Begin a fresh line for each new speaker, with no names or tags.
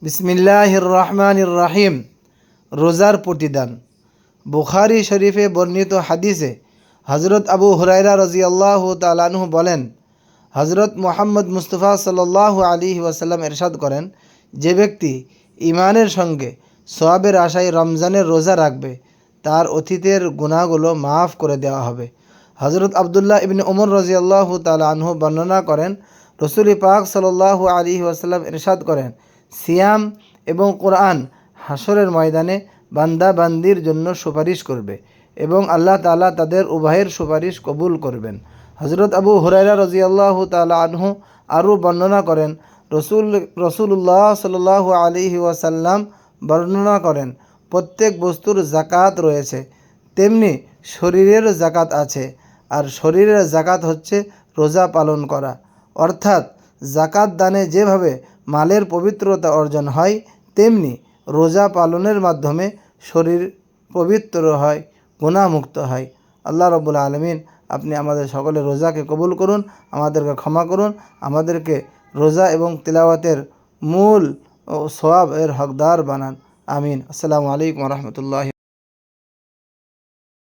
বিসমিল্লাহির রহমানির রহিম। রোজার প্রতিদান। বুখারী শরীফে বর্ণিত হাদিসে হজরত আবু হুরায়রা রাদিয়াল্লাহু তাআলা আনহু বলেন, হজরত মুহাম্মদ মুস্তাফা সাল্লাল্লাহু আলাইহি ওয়াসাল্লাম ইরশাদ করেন, যে ব্যক্তি ঈমানের সঙ্গে সওয়াবের আশায় রমজানের রোজা রাখবে তার অতীতের গুনাহগুলো মাফ করে দেওয়া হবে। হজরত আবদুল্লাহ ইবনে উমর রাদিয়াল্লাহু তাআলা আনহু বর্ণনা করেন, রাসূল পাক সাল্লাল্লাহু আলাইহি ওয়াসাল্লাম ইরশাদ করেন, সিয়াম এবং কোরআন হাসরের ময়দানে বান্দা বান্দির জন্য সুপারিশ করবে এবং আল্লাহ তাআলা তাদের উভয়ের সুপারিশ কবুল করবেন। হজরত আবু হুরায়রা রাদিয়াল্লাহু তাআলা আনহু আরও বর্ণনা করেন, রাসূলুল্লাহ সাল্লাল্লাহু আলাইহি ওয়াসাল্লাম বর্ণনা করেন, প্রত্যেক বস্তুর জাকাত রয়েছে, তেমনি শরীরের জাকাত আছে, আর শরীরের জাকাত হচ্ছে রোজা পালন করা। অর্থাৎ জাকাত দানে যেভাবে মালের পবিত্রতা অর্জন হয়, তেমনি রোজা পালনের মাধ্যমে শরীর পবিত্র হয়, গুনাহমুক্ত হয়। আল্লাহ রাব্বুল আলামিন আপনি আমাদের সকলের রোজাকে কবুল করুন, আমাদেরকে ক্ষমা করুন, আমাদেরকে রোজা এবং তিলাওয়াতের মূল ও সওয়াবের হকদার বানান। আমিন। আসসালামু আলাইকুম ওয়া রাহমাতুল্লাহি।